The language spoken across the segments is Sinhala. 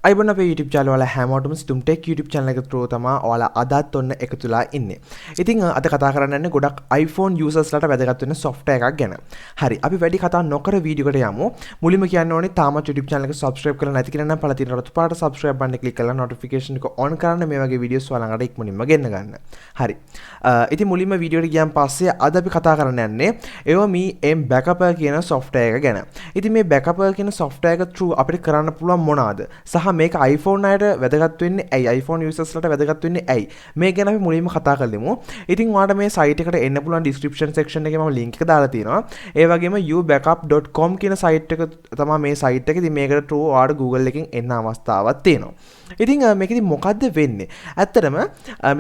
අයිබෝන් අපේ YouTube channel වල හැමෝටම sithumtech YouTube channel එක through තමයි ඔයාලා අදත් ඔන්න එකතුලා ඉන්නේ. ඉතින් අද කතා කරන්න යන්නේ ගොඩක් iPhone users ලට වැදගත් වෙන software එකක් ගැන. හරි, අපි වැඩි කතා නොකර වීඩියෝ එකට යමු. මුලින්ම කියන්න ඕනේ තාමත් YouTube channel එක subscribe කරලා නැති කෙනා නම් පළ තියෙන රතු පාට subscribe button එක click කරලා notification එක on කරන්න මේ වගේ videos ඔයාලා ළඟට ඉක්මනින්ම ගෙන්න ගන්න. හරි. ඉතින් මුලින්ම වීඩියෝ එකට ගියන් පස්සේ අද අපි කතා කරන්න යන්නේ Aomi M Backuper කියන software එක ගැන. ඉතින් මේ Backuper කියන software එක through අපිට කරන්න පුළුවන් මොනවාද? සහ මේක iPhone අයට වැදගත් වෙන්නේ ඇයි? iPhone users ලට වැදගත් වෙන්නේ ඇයි? මේ ගැන අපි මුලින්ම කතා කරමු. ඉතින් ඔයාලට මේ site එකට එන්න පුළුවන් description section එකේ මම link එක දාලා තියෙනවා. ඒ වගේම ubackup.com කියන site එක තමයි මේ site එක. ඉතින් මේකට through ඔයාලට Google එකෙන් එන්න අවස්ථාවක් තියෙනවා. ඉතින් මේකෙදි මොකද්ද වෙන්නේ? ඇත්තටම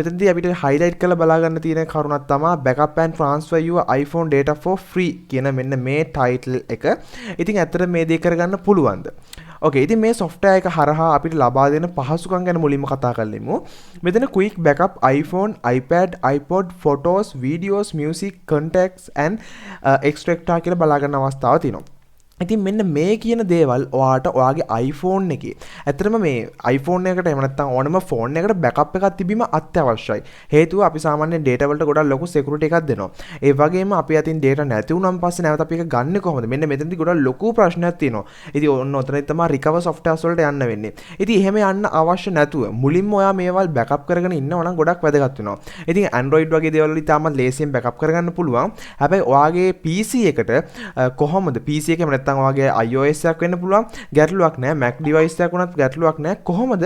මෙතනදී අපිට highlight කරලා බලා ගන්න තියෙන කරුණක් තමයි backup and transfer your iPhone data for free කියන මෙන්න මේ title එක. ඉතින් ඇත්තට මේ දේ කරගන්න පුළුවන්ද? Okay, ඉතින් මේ software එක හරහා අපිට ලබා දෙන පහසුකම් ගැන මුලින්ම කතා කරලෙමු. මෙතන quick backup iPhone, iPad, iPod, photos, videos, music, contacts and extractor කියලා බලා ගන්න අවස්ථාවක් තියෙනවා. ඉතින් මෙන්න මේ කියන දේවල් ඔයාට ඔයාගේ iPhone එකේ ඇත්තටම මේ iPhone එකකට එහෙම නැත්නම් ඕනම phone එකකට backup එකක් තිබීම අත්‍යවශ්‍යයි. හේතුව අපි සාමාන්‍යයෙන් data වලට ගොඩක් ලොකු security එකක් දෙනවා. ඒ වගේම අපි අතින් data නැති වුණාන් පස්සේ නැවත අපි ඒක ගන්නෙ කොහොමද? මෙන්න මෙතනදී ගොඩක් ලොකු ප්‍රශ්නයක් තියෙනවා. ඉතින් ඔන්න ඔතනදී තමයි recover softwares වලට යන්න වෙන්නේ. ඉතින් එහෙම යන්න අවශ්‍ය නැතුව මුලින්ම ඔයා මේවල් backup කරගෙන ඉන්නවා නම් ගොඩක් වැදගත් වෙනවා. ඉතින් Android වගේ දේවල් වල ඉතාමත් ලේසියෙන් backup කරගන්න පුළුවන්. හැබැයි ඔයාගේ PC එකට කොහොමද PC එකේ නැත්නම් ඔයාගේ iOS එකක් වෙන්න පුළුවන් ගැටලුවක් නැහැ Mac device එකක් වුණත් ගැටලුවක් නැහැ කොහොමද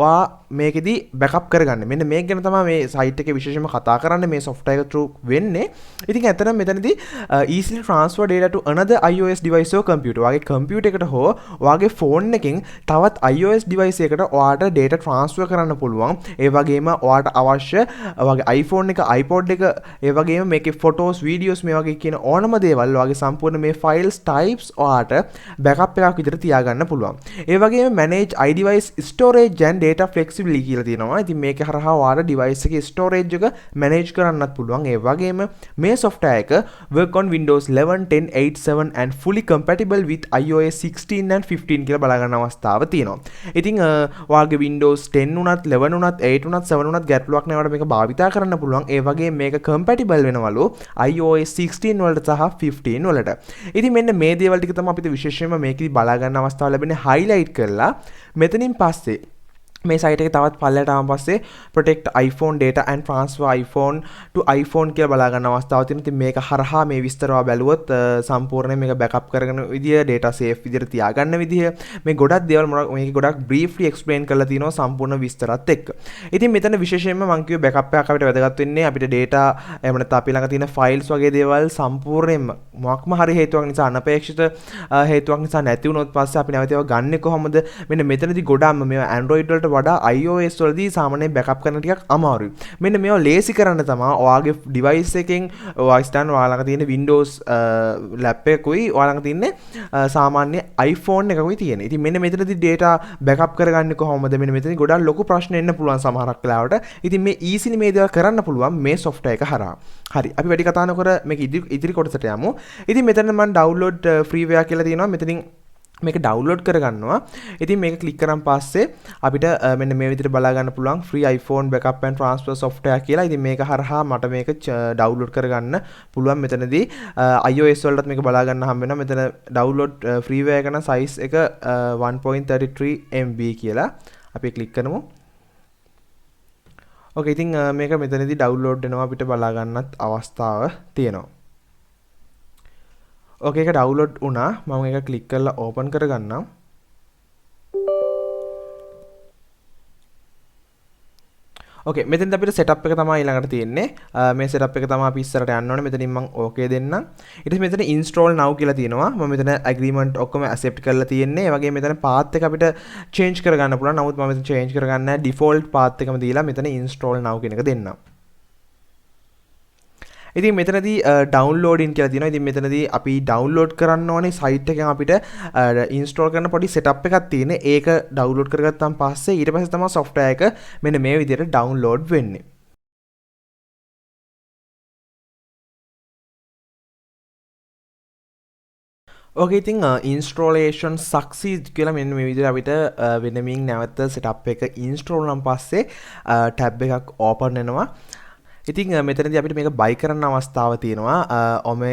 ඔයා මේකෙදි backup කරගන්නේ මෙන්න මේක ගැන තමයි මේ site එකේ විශේෂයෙන්ම කතා කරන්නේ මේ software එක through වෙන්නේ ඉතින් ඇත්තටම මෙතනදී easily transfer data to another iOS device or computer ඔයාගේ computer එකට හෝ ඔයාගේ phone එකෙන් තවත් iOS device එකකට ඔයාට data transfer කරන්න පුළුවන් ඒ වගේම ඔයාට අවශ්‍ය ඔයාගේ iPhone එක iPod එක ඒ වගේම මේකේ photos videos මේ වගේ කියන ඕනම දේවල් ඔයාගේ සම්පූර්ණ මේ files types ඔයාට backup එකක් විදිහට තියාගන්න පුළුවන්. ඒ වගේම manage iDevice storage and data flexibly කියලා තියෙනවා. ඉතින් මේක හරහා ඔයාලා device එකේ storage එක manage කරන්නත් පුළුවන්. ඒ වගේම මේ software එක work on Windows 11, 10, 8, 7 and fully compatible with iOS 16 and 15 කියලා බලා ගන්න අවස්ථාව තියෙනවා. ඉතින් ඔයාගේ Windows 10 උනත් 11 උනත් 8 උනත් 7 උනත් ගැටලුවක් නැවට මේක භාවිතා කරන්න පුළුවන්. ඒ වගේම මේක compatible වෙනවලු iOS 16 වලට සහ 15 වලට. ඉතින් මෙන්න මේ දේවල් ටික තමයි අපිට විශේෂයෙන්ම මේකෙදි බලා ගන්න අවස්ථාව ලැබෙන්නේ highlight කරලා මෙතනින් පස්සේ මේ site එකේ තවත් පල්ලයට ආවන් පස්සේ protect iPhone data and transfer iPhone to iPhone කියලා බලා ගන්න අවස්ථාවක් තියෙනවා. ඉතින් මේක හරහා මේ විස්තර ඔයා බැලුවොත් සම්පූර්ණයෙන් මේක backup කරගෙන විදිය data safe විදියට තියාගන්න විදිය මේ ගොඩක් දේවල් මේක ගොඩක් briefly explain කරලා තියෙනවා සම්පූර්ණ විස්තරات එක්ක. ඉතින් මෙතන විශේෂයෙන්ම මම කිව්වේ backup එකක් අපිට වැදගත් වෙන්නේ අපිට data එහෙම නැත්නම් අපි ළඟ තියෙන files වගේ දේවල් සම්පූර්ණයෙන්ම මොකක්ම හරි හේතුවක් නිසා අනපේක්ෂිත හේතුවක් නිසා නැති වුණොත් පස්සේ අපි නැවත ඒවා ගන්නෙ කොහොමද? මෙන්න මෙතනදී ගොඩක්ම මේවා Android වලට වඩා iOS වලදී සාමාන්‍යයෙන් backup කරන ටිකක් අමාරුයි. මෙන්න මේවා ලේසි කරන්න තමයි ඔයාගේ device එකෙන් ඔයා ස්ටන් ඔයා ළඟ තියෙන Windows lap එකකුයි ඔයා ළඟ තියෙන්නේ සාමාන්‍ය iPhone එකකුයි තියෙන්නේ. ඉතින් මෙන්න මෙතනදී data backup කරගන්නේ කොහොමද? මෙන්න මෙතනදී ගොඩක් ලොකු ප්‍රශ්න එන්න පුළුවන් සමහරක් වෙලාවට. ඉතින් මේ easily මේ දේවල් කරන්න පුළුවන් මේ software එක හරහා. හරි. අපි වැඩි කතා නොකර මේක ඉදිරි කොටසට යමු. ඉතින් මෙතන මම download freeware කියලා තියෙනවා. මෙතනින් මේක ඩවුන්ලෝඩ් කරගන්නවා. ඉතින් මේක ක්ලික් කරන් පස්සේ අපිට මෙන්න මේ විදිහට බලා ගන්න පුළුවන් free iPhone backup and transfer software කියලා. ඉතින් මේක හරහා මට මේක ඩවුන්ලෝඩ් කරගන්න පුළුවන්. මෙතනදී iOS වලටත් මේක බලා ගන්න හම්බ වෙනවා. මෙතන download freeware එක size එක 1.33 MB කියලා. අපි ක්ලික් කරමු. ඕකේ ඉතින් මේක මෙතනදී ඩවුන්ලෝඩ් වෙනවා අපිට බලා ගන්නත් අවස්ථාව තියෙනවා. ඕකේ ඒක ඩවුන්ලෝඩ් වුණා. මම ඒක ක්ලික් කරලා ඕපන් කරගන්නම්. ඕකේ මෙතෙන්ද අපිට setup එක තමයි ඊළඟට තියෙන්නේ. මේ setup එක තමයි අපි ඉස්සරට යන්න ඕනේ. මෙතනින් මම ඕකේ දෙන්නම්. ඊට පස්සේ මෙතන install now කියලා තියෙනවා. මම මෙතන agreement ඔක්කොම accept කරලා තියෙන්නේ. ඒ වගේම මෙතන path එක අපිට change කරගන්න පුළුවන්. නමුත් මම මෙතන change කරගන්න නැහැ. default path එකම දීලා මෙතන install now කියන එක දෙන්නම්. ඉතින් මෙතනදී downloading කියලා තියෙනවා. ඉතින් මෙතනදී අපි download කරන්න ඕනේ site එකෙන් අපිට install කරන පොඩි setup එකක් තියෙන. ඒක download කරගත්තාන් පස්සේ ඊට පස්සේ තමයි software එක මෙන්න මේ විදිහට download වෙන්නේ. ඕකේ ඉතින් ඉන්ස්ට්‍රෝලේෂන් සක්සීඩ් කියලා මෙන්න මේ විදිහට අපිට වෙනමින් නැවත සෙටප් එක ඉන්ස්ටෝල් නම් පස්සේ ටැබ් එකක් ඕපන් වෙනවා. ඉතින් මෙතනදී අපිට මේක බයි කරන්න අවස්ථාව තියෙනවා OME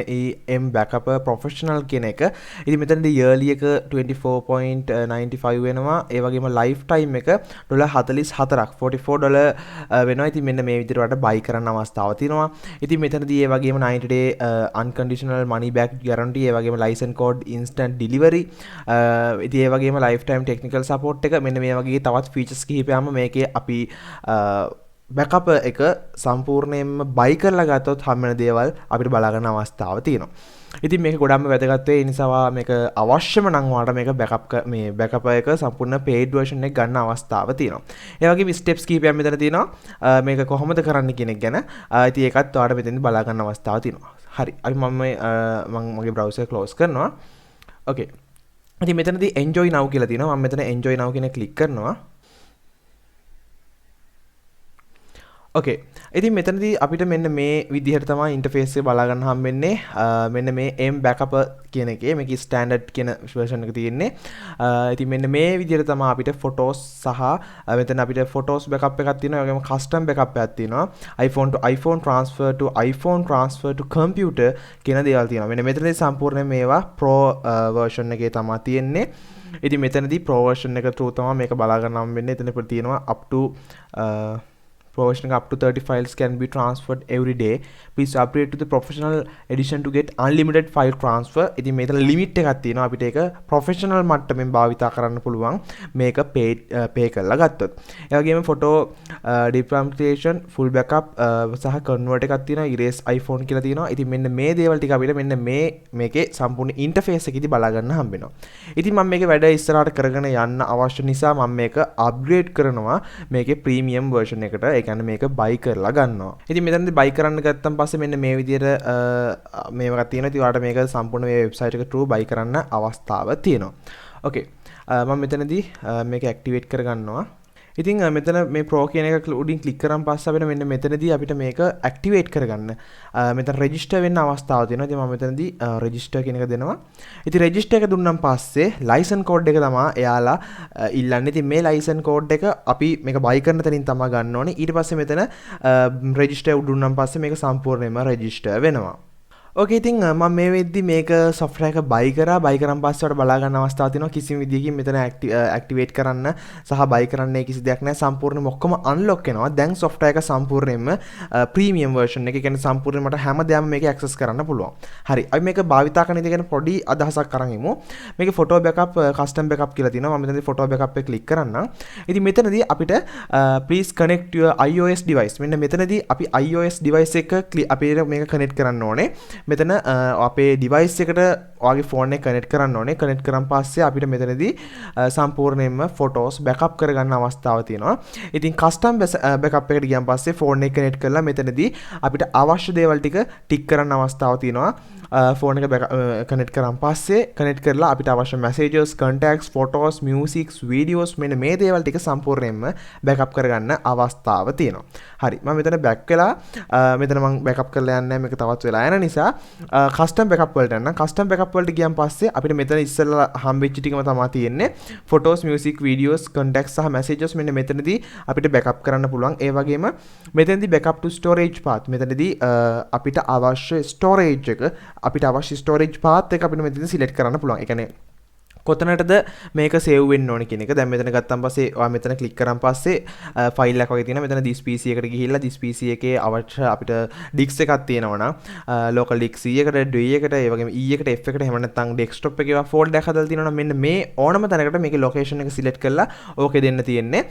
backup professional කියන එක. ඉතින් මෙතනදී yearly එක 24.95 වෙනවා. ඒ වගේම lifetime එක $44ක් $44 වෙනවා. ඉතින් මෙන්න මේ විදිහට වලට බයි කරන්න අවස්ථාව තියෙනවා. ඉතින් මෙතනදී ඒ වගේම 90 day unconditional money back guarantee, ඒ වගේම license code instant delivery, ඉතින් ඒ වගේම lifetime technical support එක, මෙන්න මේ වගේ තවත් features කිහිපයක්ම මේකේ අපි බැකප් එක සම්පූර්ණයෙන්ම බයි කරලා ගත්තොත් හැම වෙන දේවල් අපිට බලා ගන්න අවස්ථාව තියෙනවා. ඉතින් මේක ගොඩක්ම වැදගත් වෙයි. ඒ නිසා මේක අවශ්‍යම නම් ඔයාලට මේක බැකප් එක සම්පූර්ණ paid version එක ගන්න අවස්ථාව තියෙනවා. ඒ වගේම steps කිහිපයක් මෙතන තියෙනවා. මේක කොහොමද කරන්න කියන එක ගැන. ඉතින් ඒකත් ඔයාලට මෙතෙන්දී බලා ගන්න අවස්ථාව තියෙනවා. හරි. අපි මම මගේ browser close කරනවා. Okay. ඉතින් මෙතනදී enjoy now කියලා තියෙනවා. මම මෙතන enjoy now කියන click කරනවා. ඕකේ. ඉතින් මෙතනදී අපිට මෙන්න මේ විදිහට තමයි ඉන්ටර්ෆේස් එක බලා ගන්න හම්බෙන්නේ. මෙන්න මේ M backup කියන එකේ මේක ස්ටෑන්ඩඩ් කියන version එක තියෙන්නේ. ඉතින් මෙන්න මේ විදිහට තමයි අපිට photos සහ මෙතන අපිට photos backup එකක් තියෙනවා. ඒ වගේම custom backup එකක් තියෙනවා. iPhone to iPhone transfer to iPhone transfer to computer කියන දේවල් තියෙනවා. මෙන්න මෙතනදී සම්පූර්ණයෙන් මේවා pro version එකේ තමයි තියෙන්නේ. ඉතින් මෙතනදී pro version එක through තමයි මේක බලා ගන්න හම්බෙන්නේ. එතන අපිට තියෙනවා up to provisioning up to 30 files can be transferred every day. Please upgrade to the professional edition to get unlimited file transfer. ඉතින් මේතන limit එකක් තියෙනවා. අපිට ඒක professional මට්ටමින් භාවිතා කරන්න පුළුවන් මේක pay කරලා ගත්තොත්. ඒ වගේම photo deprecation, full backup සහ convert එකක් තියෙනවා. erase iPhone කියලා තියෙනවා. ඉතින් මෙන්න මේ දේවල් ටික අපිට මෙන්න මේකේ සම්පූර්ණ interface එකේදී බලා ගන්න හම්බ වෙනවා. ඉතින් මම මේක වැඩ ඉස්සරහට කරගෙන යන්න අවශ්‍ය නිසා මම මේක upgrade කරනවා මේකේ premium version එකට. මේක බයි කරලා ගන්නවා. ඉතින් මෙතනදී බයි කරන්න ගත්තන් පස්සේ මෙන්න මේ විදිහට මේවා තියෙනවා. ඉතින් ඔයාලට මේක සම්පූර්ණ මේ වෙබ්සයිට් එක through බයි කරන්න අවස්ථාව තියෙනවා. ඕකේ. මම මෙතනදී මේක ඇක්ටිවේට් කරගන්නවා. ඉතින් මෙතන මේ pro කියන එක උඩින් ක්ලික් කරන් පස්සේ අපිට මෙන්න මෙතනදී අපිට මේක ඇක්ටිවේට් කරගන්න මෙතන රෙජිස්ටර් වෙන්න අවස්ථාව තියෙනවා. ඉතින් මම මෙතනදී රෙජිස්ටර් කියන එක දෙනවා. ඉතින් රෙජිස්ටර් එක දුන්නාන් පස්සේ ලයිසන් කෝඩ් එක තමයි එයාලා ඉල්ලන්නේ. ඉතින් මේ ලයිසන් කෝඩ් එක අපි මේක බයි කරන තැනින් තමයි ගන්න ඕනේ. ඊට පස්සේ මෙතන රෙජිස්ටර් දුන්නාන් පස්සේ මේක සම්පූර්ණයෙන්ම රෙජිස්ටර් වෙනවා. ඕකේ. ඉතින් මම මේ වෙද්දි මේක software එක buy කරන් පස්සේ වල බලා ගන්න අවස්ථාවක් තියෙනවා. කිසිම විදියකින් මෙතන activate කරන්න සහ buy කරන්න කිසි දෙයක් නැහැ. සම්පූර්ණයෙන්ම ඔක්කොම unlock වෙනවා. දැන් software එක සම්පූර්ණයෙන්ම premium version එක. ඒ කියන්නේ සම්පූර්ණයෙන් මට හැමදේම මේක access කරන්න පුළුවන්. හරි. අපි මේක භාවිතා කරන ඉතින් පොඩි අදහසක් අරන් ඉමු. මේකේ photo backup custom backup කියලා තියෙනවා. මම මෙතනදී photo backup එක click කරන්නම්. ඉතින් මෙතනදී අපිට please connect your iOS device. මෙන්න මෙතනදී අපි iOS device එක අපි මේක connect කරන්න ඕනේ. මෙතන අපේ ඩිවයිස් එකට ඔයාගේ ෆෝන් එක කනෙක්ට් කරන්න ඕනේ. කනෙක්ට් කරන් පස්සේ අපිට මෙතනදී සම්පූර්ණයෙන්ම ෆොටෝස් බෑකප් කරගන්න අවස්ථාව තියෙනවා. ඉතින් කස්ටම් බෑකප් එකට ගියන් පස්සේ ෆෝන් එක කනෙක්ට් කරලා මෙතනදී අපිට අවශ්‍ය දේවල් ටික ටික් කරන්න අවස්ථාව තියෙනවා. ෆෝන් එක කනෙක්ට් කරන් පස්සේ කනෙක්ට් කරලා අපිට අවශ්‍ය messages, contacts, photos, music, videos මෙන්න මේ දේවල් ටික සම්පූර්ණයෙන්ම බෑකප් කරගන්න අවස්ථාව තියෙනවා. හරි. මම මෙතන බෑක් වෙලා මෙතන මම බෑකප් කරලා යන්නේ මේක තවත් වෙලා යන නිසා කස්ටම් බෑකප් වලට යන්න. කස්ටම් බෑකප් වලට ගියන් පස්සේ අපිට මෙතන ඉස්සෙල්ලා හම්බෙච්ච ටිකම තමයි තියෙන්නේ. photos, music, videos, contacts සහ messages මෙන්න මෙතනදී අපිට බෑකප් කරන්න පුළුවන්. ඒ වගේම මෙතනදී backup to storage path මෙතනදී අපිට අවශ්‍ය storage එක අපිට අවශ්‍ය storage path එක අපිට මෙතනදී select කරන්න පුළුවන්. ඒ කියන්නේ කොතනටද මේක සේව් වෙන්න ඕනේ කියන එක. දැන් මෙතන ගත්තාන් පස්සේ ඔයා මෙතන ක්ලික් කරාන් පස්සේ ෆයිල් එකක් වගේ තියෙනවා. මෙතන this PC එකට ගිහිල්ලා this PC එකේ අවශ්‍ය අපිට disk එකක් තියෙනවා නම් local disk C එකට, D එකට, ඒ වගේම E එකට, F එකට, එහෙම නැත්නම් desktop එකේ folder එකක් හදලා තියෙනවා නම් මෙන්න මේ ඕනම තැනකට මේකේ location එක select කරලා ඕකේ දෙන්න තියෙන්නේ.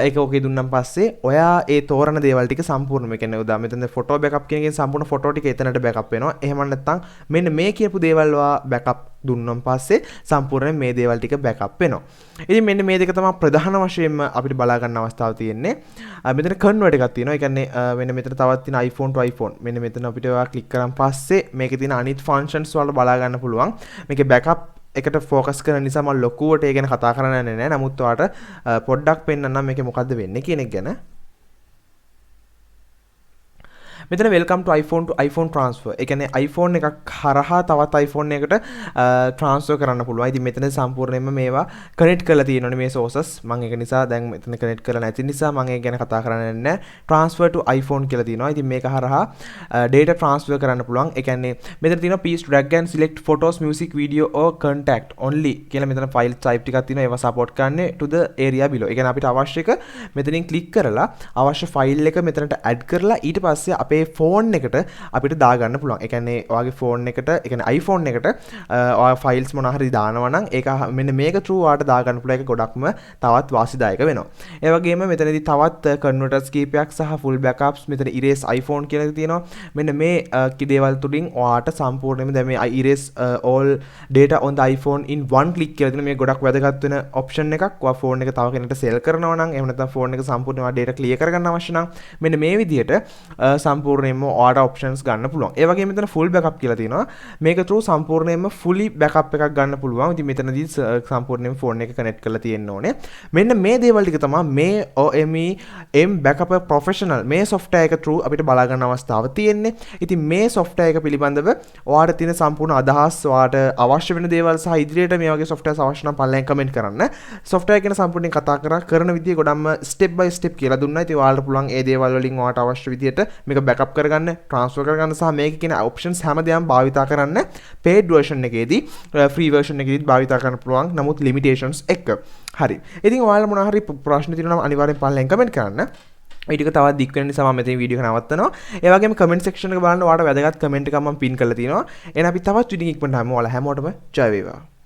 ඒක ඕකේ දුන්නාන් පස්සේ ඔයා ඒ තෝරන දේවල් ටික සම්පූර්ණම කියන්නේ උදා මෙතන photo backup කියන එකෙන් සම්පූර්ණ photo ටික එතනට backup වෙනවා. එහෙම නැත්නම් මෙන්න මේ කියපු දේවල් ඔයා backup දුන්නාන් පස්සේ සම්පූර්ණයෙන් මේ දේවල් ටික බෑකප් වෙනවා. ඉතින් මෙන්න මේ දෙක තමයි ප්‍රධාන වශයෙන්ම අපිට බලා ගන්න අවස්ථාව තියෙන්නේ. මෙතන කන්වර්ට් එකක් තියෙනවා. ඒ කියන්නේ මෙන්න මෙතන තවත් තියෙන iPhone to iPhone. මෙන්න මෙතන අපිට ඔයා ක්ලික් කරන් පස්සේ මේකේ තියෙන අනිත් functions වලට බලා ගන්න පුළුවන්. මේකේ බෑකප් එකට ફોකස් කරන නිසා මම ලොකුවට ඒ ගැන කතා කරන්නේ නැහැ. නමුත් ඔයාලට පොඩ්ඩක් පෙන්නන්නම් මේකේ මොකද්ද වෙන්නේ කියන එක ගැන. මෙතන welcome to iPhone transfer. ඒ කියන්නේ iPhone එකක් හරහා තවත් iPhone එකකට transfer කරන්න පුළුවන්. ඉතින් මෙතන සම්පූර්ණයෙන්ම මේවා connect කරලා තියෙනවනේ මේ sources. මම ඒක නිසා දැන් මෙතන connect කරලා නැති නිසා මම ඒක ගැන කතා කරන්නේ නැහැ. transfer to iPhone කියලා තියෙනවා. ඉතින් මේක හරහා data transfer කරන්න පුළුවන්. ඒ කියන්නේ මෙතන තියෙනවා please drag and select photos, music, video or contact only කියලා මෙතන file type ටිකක් තියෙනවා. ඒවා support කරන්නේ to the area below. ඒ කියන්නේ අපිට අවශ්‍ය එක මෙතනින් click කරලා අවශ්‍ය file එක මෙතනට add කරලා ඊට පස්සේ අපේ phone එකට අපිට දාගන්න පුළුවන්. ඒ කියන්නේ ඔයාගේ phone එකට, ඒ කියන්නේ iPhone එකට ඔයා files මොනවා හරි දානවා නම් ඒක මෙන්න මේක through ඔයාට දාගන්න පුළුවන්. ඒක ගොඩක්ම තවත් වාසිදායක වෙනවා. ඒ වගේම මෙතනදී තවත් converters කීපයක් සහ full backups මෙතන erase iPhone කියලා තියෙනවා. මෙන්න මේ දේවල් තුලින් ඔයාට සම්පූර්ණයෙන්ම දැන් මේ erase all data on the iPhone in one click කියලා තියෙන මේ ගොඩක් වැදගත් වෙන option එකක්. ඔයා phone එක තව කෙනෙක්ට sell කරනවා නම් එහෙම නැත්නම් phone එක සම්පූර්ණයෙන්ම data clear කරගන්න අවශ්‍ය නම් මෙන්න මේ විදිහට සම්පූර්ණයෙන්ම ඔයාට options ගන්න පුළුවන්. ඒ වගේම මෙතන full backup කියලා තියෙනවා. මේක through සම්පූර්ණයෙන්ම fully backup එකක් ගන්න පුළුවන්. ඉතින් මෙතනදී සම්පූර්ණයෙන්ම phone එක connect කරලා තියෙන්න ඕනේ. මෙන්න මේ දේවල් ටික තමයි මේ OME M backup professional මේ software එක through අපිට බලා ගන්න අවස්ථාව තියෙන්නේ. ඉතින් මේ software එක පිළිබඳව ඔයාට තියෙන සම්පූර්ණ අදහස්, ඔයාට අවශ්‍ය වෙන දේවල් සහ ඉදිරියට මේ වගේ softwares අවශ්‍ය නම් පල්ලෙන් comment කරන්න. software ගැන සම්පූර්ණයෙන් කතා කරන විදිය ගොඩක්ම step by step කියලා දුන්නා. ඉතින් ඔයාලට පුළුවන් ඒ දේවල් වලින් ඔයාට අවශ්‍ය විදියට මේක backup කරගන්න, transfer කරගන්න සහ මේකේ කියන options හැමදේම භාවිතා කරන්න paid version එකේදී free version එකේදී භාවිතා කරන්න පුළුවන්. නමුත් limitations එක්ක. හරි. ඉතින් ඔයාලා මොනවා හරි ප්‍රශ්න තියෙනවා නම් අනිවාර්යෙන් පල්ලෙන් comment කරන්න. මේ ටික තවත් දික් වෙන නිසා මම මෙතන වීඩියෝ එක නවත්තනවා. ඒ වගේම comment section එක බලන්න ඔයාලට වැදගත් comment එකක් මම pin කරලා තියෙනවා. එහෙනම් අපි තවත් වීඩියෝ එකක් ඉක්මනට හමු. ඔයාලා හැමෝටම ජය වේවා.